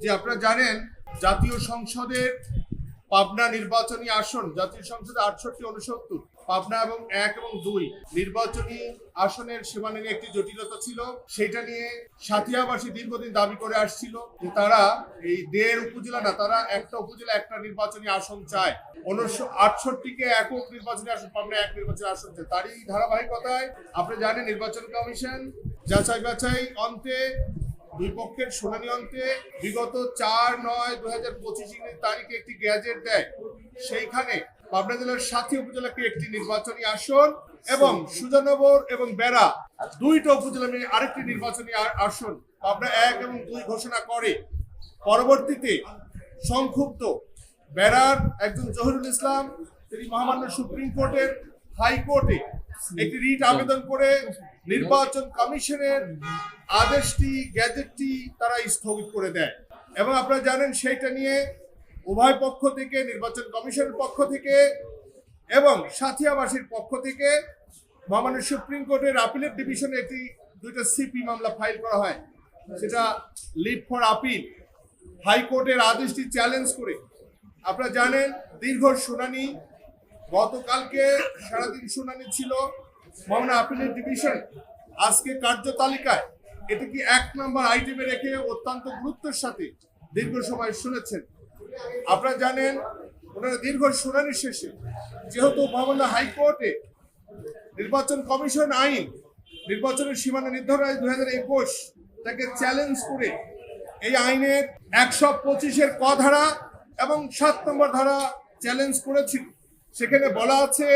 যে আপনারা জানেন জাতীয় সংসদের পাবনা নির্বাচনী আসন, জাতীয় সংসদে 68-69 পাবনা এবং 1 এবং 2 নির্বাচনী আসনের সীমানা নিয়ে একটি জটিলতা ছিল। সেটা নিয়ে সাথিয়াবাসী দীর্ঘদিন দাবি করে আসছিল যে তারা এই 1.5 উপজেলা না, তারা একটা উপজেলা একটা নির্বাচনী আসন চায়। 68কে একক নির্বাচনী আসন, পাবনা 1 নির্বাচনী আসন চায়। তারই ধারাবাহিকতায় আপনি জানেন নির্বাচন কমিশন যাচাই বাছাই অন্তে দুই পক্ষের শুনানি অন্তে বিগত 4/9/2025 তারিখে একটি গ্যাজেট দেয়। সেইখানে পাবনা জেলার সাথী উপজেলাকে একটি নির্বাচনী আসন এবং সুজানগর এবং বেড়া দুইটা উপজেলা মিলে আরেকটি নির্বাচনী আসন পাবনা 1 এবং 2 ঘোষণা করে। পরবর্তীতে সংক্ষুব্ধ বেড়ার একজন জহিরুল ইসলাম তিনি মহামান্য সুপ্রিম কোর্টের হাইকোর্টে একটি রিট আবেদন করে নির্বাচন কমিশনের আদেশটি গ্যাজেটটি তারা স্থগিত করে দেয়। এবং আপনারা জানেন সেইটা নিয়ে উভয় পক্ষ থেকে, নির্বাচন কমিশনের পক্ষ থেকে এবং সাথিয়াবাসীর পক্ষ থেকে মহামান্য সুপ্রিম কোর্টের আপিলের ডিভিশনে একটি 2টা সিপি মামলা ফাইল করা হয়। সেটা লিভ ফর আপিল। হাইকোর্টের আদেশটি চ্যালেঞ্জ করে আপনারা জানেন দীর্ঘ শুনানি, গতকালকে সারাদিন শুনানি ছিল। মহামান্য আপিলের ডিভিশন আজকে কার্যতালিকায় এটি কি 1 নম্বর আইটেমে রেখে অত্যন্ত গুরুত্বের সাথে দীর্ঘ সময় শুনেছেন। আপনারা জানেন ওনারা দীর্ঘ শুনানির শেষে যেহেতু মহামান্য হাইকোর্টে নির্বাচন কমিশন আইন নির্বাচনের সীমানা নির্ধারণ 2021 তাকে চ্যালেঞ্জ করে এই আইনের 125-এর ক ধারা এবং 7 নম্বর ধারা চ্যালেঞ্জ করেছিল। সেখানে বলা আছে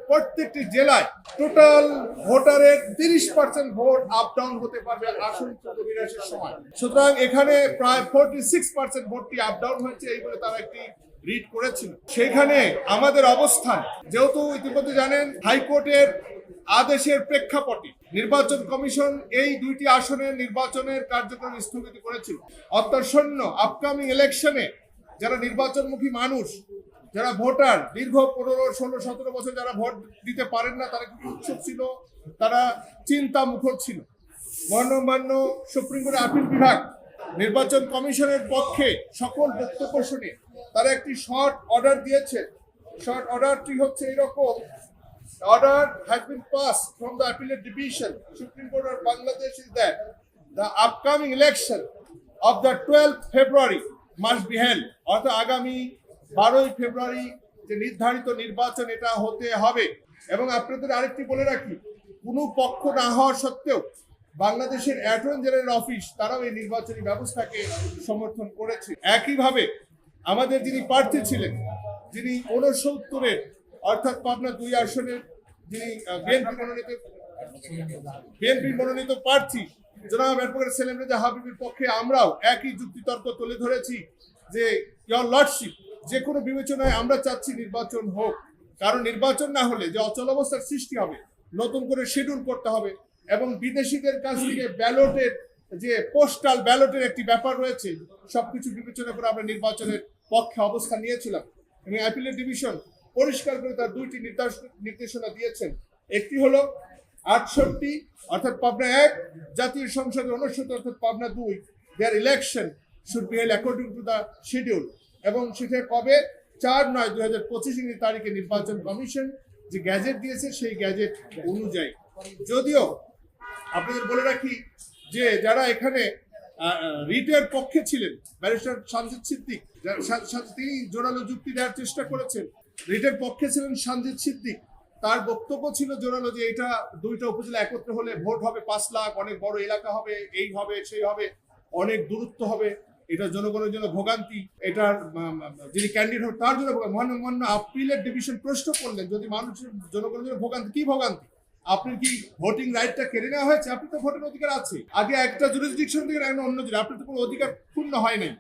প্রত্যেকটি জেলায় টোটাল ভোটারের 30% ভোট আপ ডাউন হতে পারবে আসন বিন্যাসের সময়। সুতরাং এখানে প্রায় 46% ভোটটি আপ ডাউন হয়েছে এই বলে তারা একটি রিট করেছিল। সেখানে আমাদের অবস্থান যেহেতু ইতিমধ্যে জানেন হাইকোর্টের আদেশের প্রেক্ষাপটে নির্বাচন কমিশন এই 2টি আসনের নির্বাচনের কার্যক্রম স্থগিত করেছিল। অত্যাসন্ন আপকামিং ইলেকশনে যারা নির্বাচনমুখী মানুষ, যারা ভোটার দীর্ঘ 15, 16, 17 বছর যারা ভোট দিতে পারেন না, তারা খুব উৎসুক ছিল, তারা চিন্তা মুখর ছিল। মহামান্য সুপ্রিম কোর্টের আপিল বিভাগ নির্বাচন কমিশনের পক্ষে সকল বক্তব্য শুনে তারা একটি শর্ট অর্ডার দিয়েছে। শর্ট অর্ডারটি হচ্ছে এরকম: order has been passed from the appellate division Supreme Court of Bangladesh is that the upcoming election of the 12th February must be held. অর্থাৎ আগামী 12ই ফেব্রুয়ারি যে নির্ধারিত নির্বাচন এটা হতে হবে। এবং আপনাদের আরেকটি বলে রাখি, কোনো পক্ষ না হওয়া সত্ত্বেও বাংলাদেশের অ্যাটর্নি জেনারেল অফিস তারাও এই নির্বাচনী ব্যবস্থাকে সমর্থন করেছে। একইভাবে আমাদের যিনি প্রার্থী ছিলেন, যিনি 69-এর অর্থাৎ পাবনা 2 আসনের যিনি বিএনপি মনোনীত প্রার্থী জনাব অ্যাডভোকেট সেলিম রেজা হাবিবের পক্ষে আমরাও একই যুক্তিতর্ক তুলে ধরেছি যে ইওর লর্ডশিপ, যে কোনো বিবেচনায় আমরা চাচ্ছি নির্বাচন হোক। কারণ নির্বাচন না হলে যে অচল অবস্থার সৃষ্টি হবে, নতুন করে শিডিউল করতে হবে এবং বিদেশিদের কাছ থেকে ব্যালটের যে পোস্টাল ব্যালটের একটি ব্যাপার রয়েছে, সবকিছু বিবেচনা করে আমরা নির্বাচনের পক্ষে অবস্থান নিয়েছিলাম। এবং অ্যাপিলেট ডিভিশন পরিষ্কার করে তার 2টি নির্দেশনা দিয়েছেন। একটি হলো 68 অর্থাৎ পাবনা 1, জাতীয় সংসদের 69 অর্থাৎ Pabna 2, there election should be held according to the schedule. এবং সেটা কবে? 4/9/2025 তারিখে নির্বাচন কমিশন যে গ্যাজেট দিয়েছে সেই গ্যাজেট অনুযায়ী। যদিও আপনাদের বলে রাখি যে যারা এখানে রিটের পক্ষে ছিলেন, ব্যারিস্টার সানজিদ সিদ্দিক, তিনি জোরালো যুক্তি দেওয়ার চেষ্টা করেছেন। রিটের পক্ষে ছিলেন সানজিদ সিদ্দিক, তার বক্তব্য ছিল জোরালো যে এটা 2টা উপজেলা একত্র হলে ভোট হবে 5 লাখ, অনেক বড় এলাকা হবে, এই হবে সেই হবে, অনেক দূরত্ব হবে, এটা জনগণের জন্য ভোগান্তি, এটার যিনি ক্যান্ডিডেট হবে তার জন্য মহামান্য আপিলের ডিভিশন প্রশ্ন করলেন যদি মানুষের জনগণের জন্য ভোগান্তি, কি ভোগান্তি? আপনি কি ভোটিং রাইটটা কেড়ে নেওয়া হয়েছে? আপনি তো ভোটের অধিকার আছে। আগে একটা জুরিসডিকশন থেকে অন্য, আপনার তো কোনো অধিকার পূর্ণ হয় নাই।